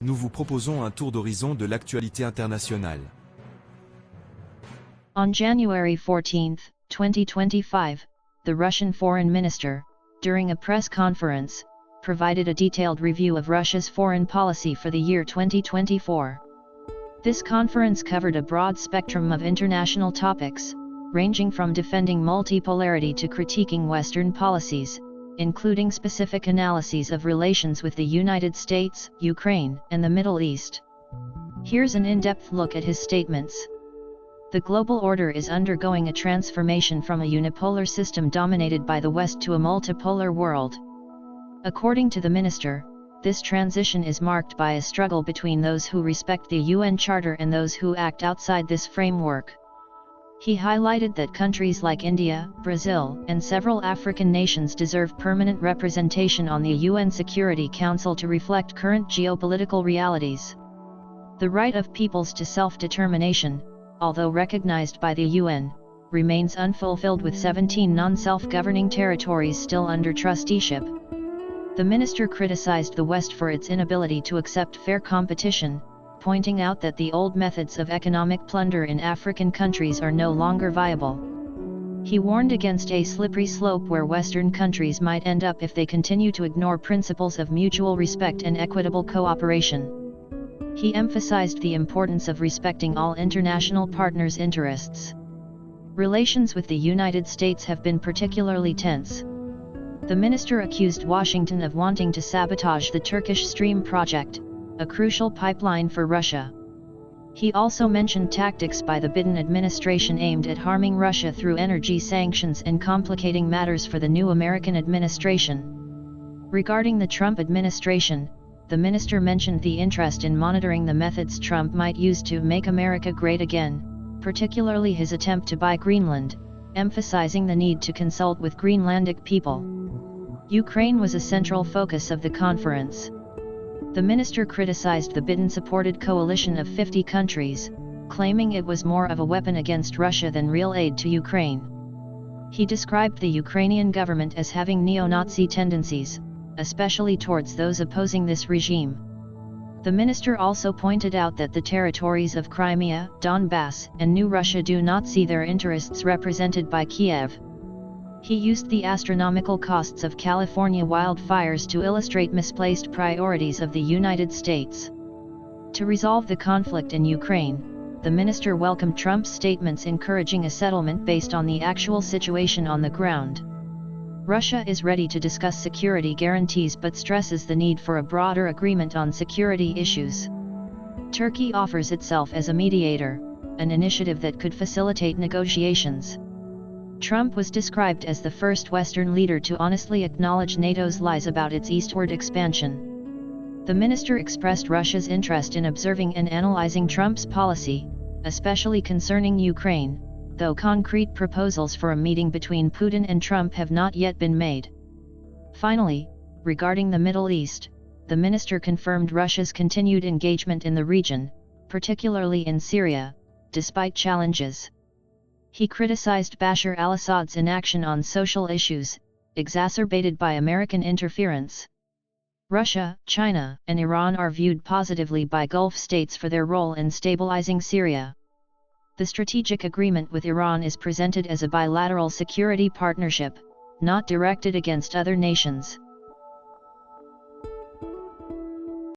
nous vous proposons un tour d'horizon de l'actualité internationale. On January 14, 2025, the Russian foreign minister, during a press conference, provided a detailed review of Russia's foreign policy for the year 2024. This conference covered a broad spectrum of international topics, ranging from defending multipolarity to critiquing Western policies, including specific analyses of relations with the United States, Ukraine, and the Middle East. Here's an in-depth look at his statements. The global order is undergoing a transformation from a unipolar system dominated by the West to a multipolar world. According to the minister, this transition is marked by a struggle between those who respect the UN Charter and those who act outside this framework. He highlighted that countries like India, Brazil, and several African nations deserve permanent representation on the UN Security Council to reflect current geopolitical realities. The right of peoples to self-determination, although recognized by the UN, remains unfulfilled with 17 non-self-governing territories still under trusteeship. The minister criticized the West for its inability to accept fair competition, pointing out that the old methods of economic plunder in African countries are no longer viable. He warned against a slippery slope where Western countries might end up if they continue to ignore principles of mutual respect and equitable cooperation. He emphasized the importance of respecting all international partners' interests. Relations with the United States have been particularly tense. The minister accused Washington of wanting to sabotage the Turkish Stream project, a crucial pipeline for Russia. He also mentioned tactics by the Biden administration aimed at harming Russia through energy sanctions and complicating matters for the new American administration. Regarding the Trump administration, the minister mentioned the interest in monitoring the methods Trump might use to make America great again, particularly his attempt to buy Greenland, emphasizing the need to consult with Greenlandic people. Ukraine was a central focus of the conference. The minister criticized the Biden-supported coalition of 50 countries, claiming it was more of a weapon against Russia than real aid to Ukraine. He described the Ukrainian government as having neo-Nazi tendencies, especially towards those opposing this regime. The minister also pointed out that the territories of Crimea, Donbass, and New Russia do not see their interests represented by Kiev. He used the astronomical costs of California wildfires to illustrate misplaced priorities of the United States. To resolve the conflict in Ukraine, the minister welcomed Trump's statements encouraging a settlement based on the actual situation on the ground. Russia is ready to discuss security guarantees but stresses the need for a broader agreement on security issues. Turkey offers itself as a mediator, an initiative that could facilitate negotiations. Trump was described as the first Western leader to honestly acknowledge NATO's lies about its eastward expansion. The minister expressed Russia's interest in observing and analyzing Trump's policy, especially concerning Ukraine, though concrete proposals for a meeting between Putin and Trump have not yet been made. Finally, regarding the Middle East, the minister confirmed Russia's continued engagement in the region, particularly in Syria, despite challenges. He criticized Bashar al-Assad's inaction on social issues, exacerbated by American interference. Russia, China, and Iran are viewed positively by Gulf states for their role in stabilizing Syria. The strategic agreement with Iran is presented as a bilateral security partnership, not directed against other nations.